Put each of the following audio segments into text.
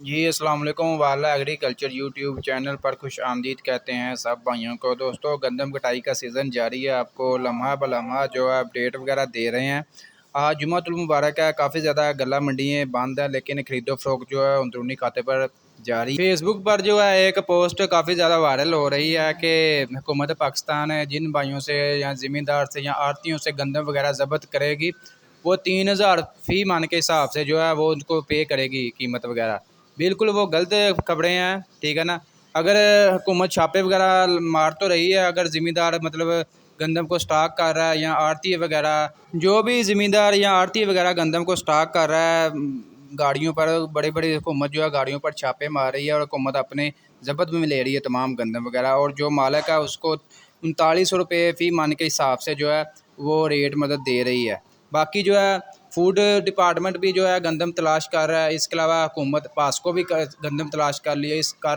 जी अस्सलाम वालेकुम। वाला एग्रीकल्चर यूट्यूब चैनल पर खुश आमदीद कहते हैं सब भाइयों को। दोस्तों, गंदम कटाई का सीज़न जारी है। आपको लम्हा ब लम्हा जो है अपडेट वगैरह दे रहे हैं। आज जुमातुल मुबारक है, काफ़ी ज़्यादा गला मंडियाँ बंद है, लेकिन खरीदो फरोख्त जो है अंदरूनी खाते पर जारी। फेसबुक पर जो है एक पोस्ट काफ़ी ज़्यादा वायरल हो रही है कि हुकूमत पाकिस्तान है जिन भाइयों से या ज़मींदार से या आड़तियों से गंदम वगैरह ज़ब्त करेगी, वो 3000 फ़ी मन के हिसाब से जो है वो उनको पे करेगी कीमत वगैरह। बिल्कुल वो गलत खबरें हैं, ठीक है ना। अगर हुकूमत छापे वगैरह मार तो रही है, अगर ज़मींदार मतलब गंदम को स्टॉक कर रहा है या आड़ती वगैरह, जो भी ज़मींदार या आड़ती वगैरह गंदम को स्टॉक कर रहा है गाड़ियों पर, बड़ी बड़ी हुकूमत जो है गाड़ियों पर छापे मार रही है और हुकूमत अपने जब्त में ले रही है तमाम गंदम वगैरह, और जो मालिक है उसको 3900 रुपये फ़ी मन के हिसाब से जो है वो रेट मदद दे रही है। बाकी जो है फूड डिपार्टमेंट भी जो है गंदम तलाश कर रहा है। इसके अलावा हुकूमत पास्को भी गंदम तलाश कर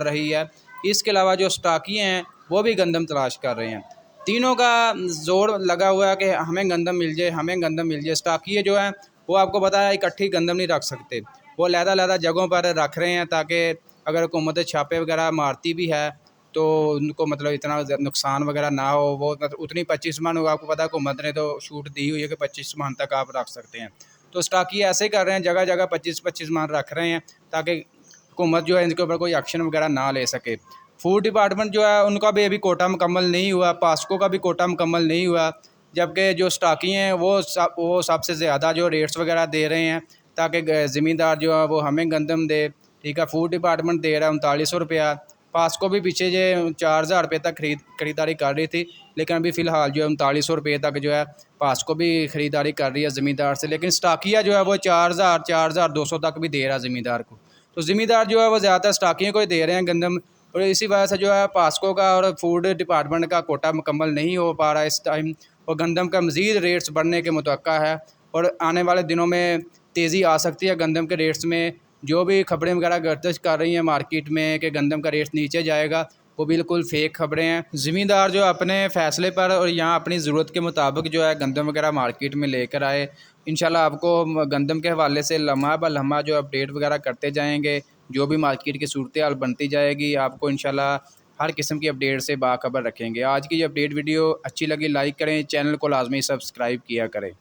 रही है। इसके अलावा जो स्टाकिए हैं वो भी गंदम तलाश कर रहे हैं। तीनों का जोर लगा हुआ है कि हमें गंदम मिल जाए, हमें गंदम मिल जाए। स्टाकिए जो है वो आपको पता है इकट्ठी गंदम नहीं रख सकते, वो लहदा जगहों पर रख रहे हैं ताकि अगर हुकूमत छापे वगैरह मारती भी है तो उनको मतलब इतना नुकसान वगैरह ना हो। वो मतलब उतनी 25 मन हो, आपको पता है हुकूमत ने तो छूट दी हुई है कि 25 मन तक आप रख सकते हैं। तो स्टाकिए ऐसे ही कर रहे हैं, जगह जगह 25-25 मन रख रहे हैं ताकि हुकूमत जो है इनके ऊपर कोई एक्शन वगैरह ना ले सके। फूड डिपार्टमेंट जो है उनका भी अभी कोटा मुकम्मल नहीं हुआ, पास्को का भी कोटा मुकम्मल नहीं हुआ, जबकि जो स्टाकिए हैं वो सबसे ज़्यादा जो रेट्स वगैरह दे रहे हैं ताकि ज़मींदार जो है वो हमें गंदम दे। ठीक है, फूड डिपार्टमेंट दे रहा है 3900 रुपया। पास्को भी पीछे जो 4000 रुपये तक खरीदारी कर रही थी, लेकिन अभी फ़िलहाल जो है 3900 रुपये तक जो है पास्को भी ख़रीदारी कर रही है ज़मींदार से। लेकिन स्टाकिया जो है वो 4200 तक भी दे रहा है ज़मींदार को। तो ज़मींदार जो है वो ज़्यादातर स्टाकियों को ही दे रहे हैं गंदम, और इसी वजह से जो है पास्को का और फूड डिपार्टमेंट का कोटा मुकम्मल नहीं हो पा रहा इस टाइम, और गंदम का मज़ीद रेट्स बढ़ने के मुतवक्का है और आने वाले दिनों में तेज़ी आ सकती है गंदम के रेट्स में। जो भी खबरें वगैरह गर्दिश कर रही हैं मार्केट में कि गंदम का रेट नीचे जाएगा, वो बिल्कुल फेक खबरें हैं। ज़मींदार जो अपने फ़ैसले पर और यहाँ अपनी ज़रूरत के मुताबिक जो है गंदम वगैरह मार्केट में लेकर आए। इंशाल्लाह आपको गंदम के हवाले से लम्हा ब लम्हा जो अपडेट वगैरह करते जाएंगे। जो भी मार्केट की सूरत हाल बनती जाएगी आपको इंशाल्लाह हर किस्म की अपडेट से बाखबर रखेंगे। आज की ये अपडेट वीडियो अच्छी लगी लाइक करें, चैनल को लाजमी सब्सक्राइब किया करें।